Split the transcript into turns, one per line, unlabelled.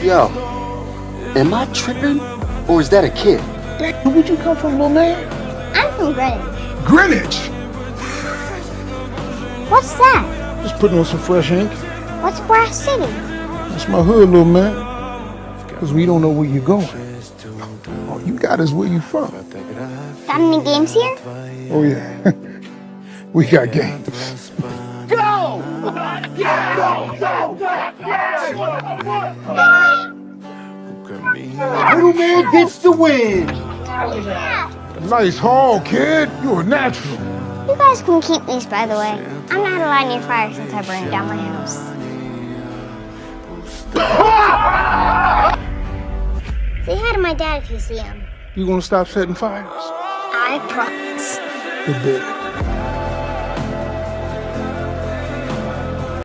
Yo, am I tripping? Or is that a kid?
Where'd you come from, little man?
I'm from Greenwich.
Greenwich!
What's that?
Just putting on some fresh ink.
What's Brass City?
That's my hood, little man. Because we don't know where you're going. All you got is where you from.
Got any games here?
Oh, yeah. We got games.
Go!
Little man gets the win.
Nice haul, kid. You're a natural.
You guys can keep these, by the way. I'm not allowed near fire since I burned down my house. Say hi to my dad if you see him.
You gonna stop setting fires?
I promise.
Good day.